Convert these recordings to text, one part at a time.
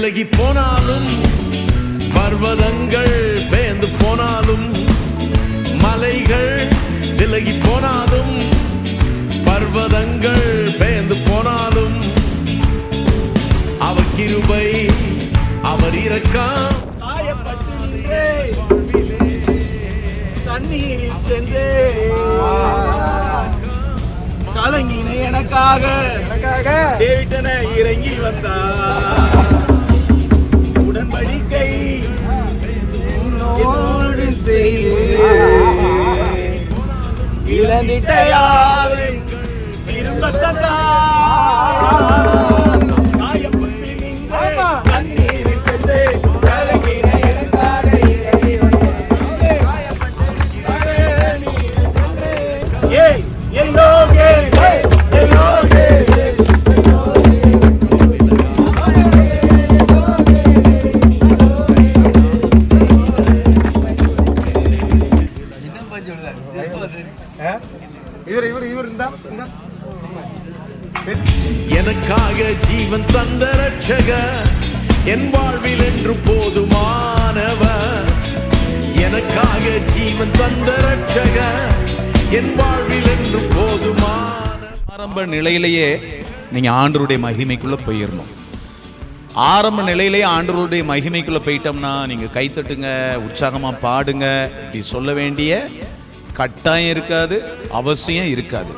விலகி போனாலும், பர்வதங்கள் பெயர்ந்து போனாலும், மலைகள் விலகி போனாலும், பர்வதங்கள் பெயர்ந்து போனாலும், அவர் கிருபை அவர் இரக்கம் தண்ணீரில் சென்றே கலங்கின எனக்காக டேவிட்டன இறங்கி வந்தார். உடன்படிக்கை என்னோடு செய்து இழந்திட்ட யாரும் திரும்ப காயப்பட்டு நின்று தண்ணீரில் சென்று கலங்கின எனக்காக இறங்கி எனக்காக ஜீவன் தந்த ரட்சகர் என் வாழ்வில் என்று போதுமானவர். எனக்காக ஜீவன் தந்த ரட்சகர் என் வாழ்வில் என்று போதுமான. ஆரம்ப நிலையிலேயே நீங்க ஆண்டவருடைய மகிமைக்குள்ள போயிடணும். ஆரம்ப நிலையிலேயே ஆண்டவருடைய மகிமைக்குள்ள போயிட்டோம்னா நீங்க கைத்தட்டுங்க, உற்சாகமா பாடுங்க, இப்படி சொல்ல வேண்டிய கட்டாயம் இருக்காது, அவசியம் இருக்காது.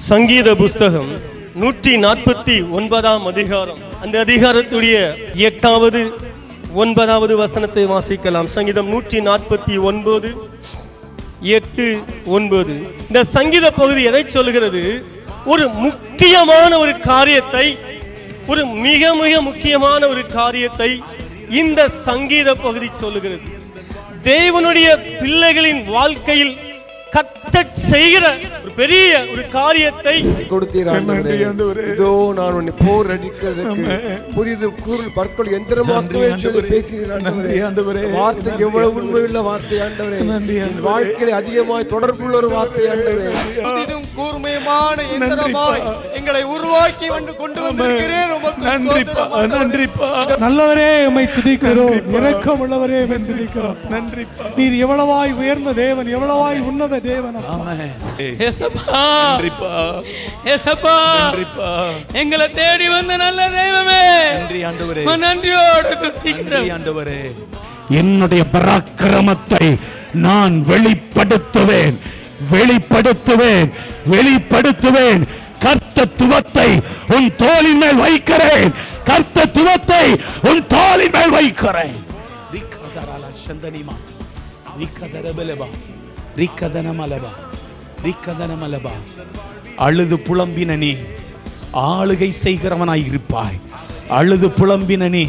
சங்கீத புஸ்தகம் 149 அதிகாரம். அந்த அதிகாரத்துடைய 8வது 9வது வசனத்தை வாசிக்கலாம். சங்கீதம் 149 8 9. இந்த சங்கீத பகுதி எதை சொல்கிறது? ஒரு முக்கியமான ஒரு காரியத்தை, ஒரு மிக மிக முக்கியமான ஒரு காரியத்தை இந்த சங்கீத பகுதி சொல்லுகிறது. தேவனுடைய பிள்ளைகளின் வாழ்க்கையில் கர்த்தர் செய்கிற ஒரு பெரிய ஒரு காரியத்தை கொடுத்தீர் ஆண்டவரே. இதோ நான் உன்னை போர் அடிக்கிறதுக்கு புரிது கூறும் பற்கள் எந்திரமாக்குவே சொல்லி பேசினீர் ஆண்டவரே. வார்த்தை எவ்வளவு உண்மையுள்ள வார்த்தை ஆண்டவரே. என் வாழ்க்கையில் அதிகமாய் தொடர்புள்ள ஒரு வார்த்தை ஆண்டவரே. இதுவும் கூர்மையான எந்திரமாய் எங்களை உருவாக்கி கொண்டு வந்திருக்கிறீர். நன்றிப்பா. நல்லவரே உம்மை துதிக்கிறோம். இரக்கம் உள்ளவரே உம்மை துதிக்கிறோம். நன்றிப்பா. நீர் எவ்வளவாய் உயர்ந்த தேவன், எவ்வளவாய் உன்னத தேவன். எங்களை தேடி வந்த நல்ல தெய்வமே, நன்றியோடு துதிக்கிறோம். என்னுடைய பராக்கிரமத்தை நான் வெளிப்படுத்துவேன். கர்த்தத்துவத்தை உன் தோளின் மேல் வைக்கிறேன். கர்த்தத்துவத்தை உன் தோளின் மேல் வைக்கிறேன். அழுது புலம்பின நீ ஆளுகை செய்கிறவனாய் இருப்பாய். அழுது புலம்பின நீ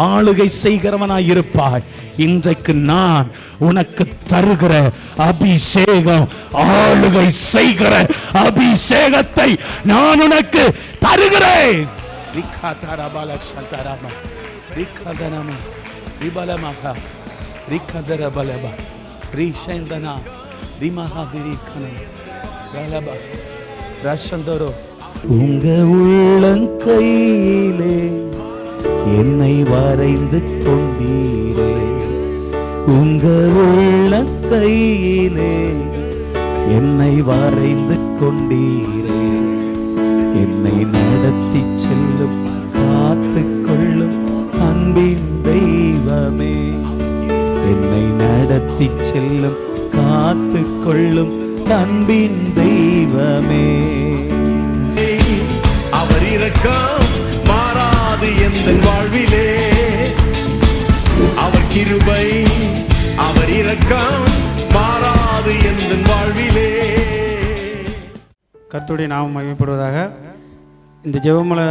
ஆளுகை செய்கிறவனாய் இருப்பாய். இன்றைக்கு நான் உனக்கு தருகிற அபிஷேகம், ஆளுகை செய்கிற அபிஷேகத்தை நான் உனக்கு தருகிறேன். உங்க உள்ளங்கையிலே என்னை வரைந்து கொண்டீரே. உங்க உள்ளங்கையிலே என்னை வரைந்து கொண்டீரே. என்னை நடத்தி செல்லும் காத்து கொள்ளும் அன்பின் தெய்வமே, என்னை நடத்தி செல்லும் காத்து கொள்ளும் அன்பின் தெய்வமே. அவர் இரக்கம் மாறாது எந்தன் வாழ்விலே, அவர் கிருபை அவர் இரக்கம் மாறாது எந்தன் வாழ்விலே. கர்த்தருடைய நாமம் மகிமைப்படுவதாக. இந்த ஜெபமலை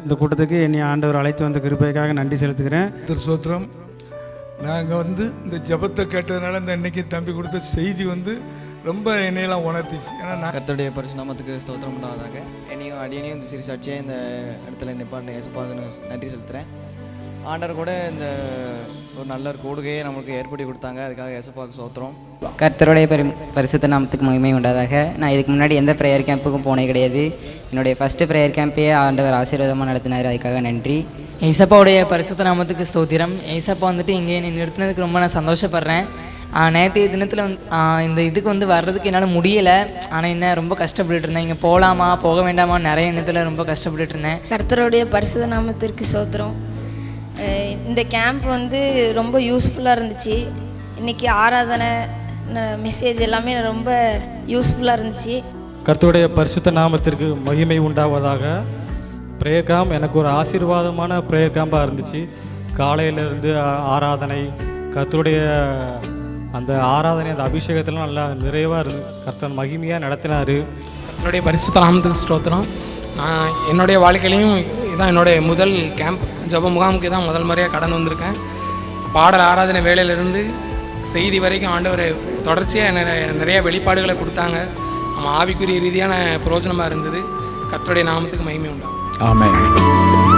இந்த கூட்டத்துக்கு என்னை ஆண்டவர் அழைத்து வந்த கிருபைக்காக நன்றி செலுத்துகிறேன். சோத்திரம். நாங்கள் இந்த ஜெபத்தை கேட்டதுனால இந்த இன்னைக்கு தம்பி கொடுத்த செய்தி ரொம்ப என்னையெல்லாம் உணர்த்திச்சு. ஏன்னா கர்த்தருடைய பரிசுநாமத்துக்கு ஸ்தோத்திரம் உண்டாவதாக. என்னையும் அடியனையும் இந்த சிறுசாட்சியாக இந்த இடத்துல நிப்பாட்டின இயேசுப்பாவுக்கு நன்றி செலுத்துகிறேன். ஆண்டவர் கூட இந்த ஒரு நல்ல ஒரு கூடுகையை நமக்கு ஏற்படுத்தி கொடுத்தாங்க. அதுக்காக இயேசுப்பாவுக்கு ஸ்தோத்திரம். கர்த்தருடைய பரிசுத்த நாமத்துக்கு மகிமை உண்டாதாக. நான் இதுக்கு முன்னாடி எந்த ப்ரேயர் கேம்புக்கும் போனே கிடையாது. என்னுடைய ஃபஸ்ட்டு ப்ரேயர் கேம்பையே ஆண்டவர் ஆசீர்வாதமாக நடத்தினார். அதுக்காக நன்றி. ஏசப்பாவுடைய பரிசுத்த நாமத்துக்கு ஸ்தோத்திரம். ஏசப்பா இங்கே என்னை நிறுத்தினதுக்கு ரொம்ப நான் சந்தோஷப்படுறேன். நேற்றைய தினத்தில் இந்த இதுக்கு வர்றதுக்கு என்னால் முடியலை. ஆனால் என்ன ரொம்ப கஷ்டப்பட்டுட்டு இருந்தேன். இங்கே போகலாமா போக வேண்டாமா நிறைய எண்ணத்தில் ரொம்ப கஷ்டப்பட்டுட்டு இருந்தேன். கர்த்தருடைய பரிசுத்த நாமத்திற்கு ஸ்தோத்திரம். இந்த கேம்ப் ரொம்ப யூஸ்ஃபுல்லாக இருந்துச்சு. இன்றைக்கி ஆராதனை மெசேஜ் எல்லாமே ரொம்ப யூஸ்ஃபுல்லாக இருந்துச்சு. கர்த்தருடைய பரிசுத்த நாமத்திற்கு மகிமை உண்டாவதாக. ப்ரேயர் கேம்ப் எனக்கு ஒரு ஆசீர்வாதமான ப்ரேயர் கேம்பாக இருந்துச்சு. காலையிலேருந்து ஆராதனை, கர்த்தருடைய அந்த ஆராதனை, அந்த அபிஷேகத்திலாம் நல்லா நிறைவாக இருந்து கர்த்தர் மகிமையாக நடத்தினார். கர்த்தருடைய பரிசுத்த நாமத்துக்கு ஸ்தோத்திரம். நான் என்னுடைய வாழ்க்கையிலையும் இதான் என்னுடைய முதல் கேம்ப், ஜெப முகாமுக்கு தான் முதல் முறையாக கடந்து வந்திருக்கேன். பாடல் ஆராதனை வேலையிலிருந்து செய்தி வரைக்கும் ஆண்டவர் தொடர்ச்சியாக நிறைய வெளிப்பாடுகளை கொடுத்தாங்க. நம்ம ஆவிக்குரிய ரீதியான பிரயோஜனமாக இருந்தது. கர்த்தருடைய நாமத்துக்கு மகிமை உண்டாகும். ஆமென்.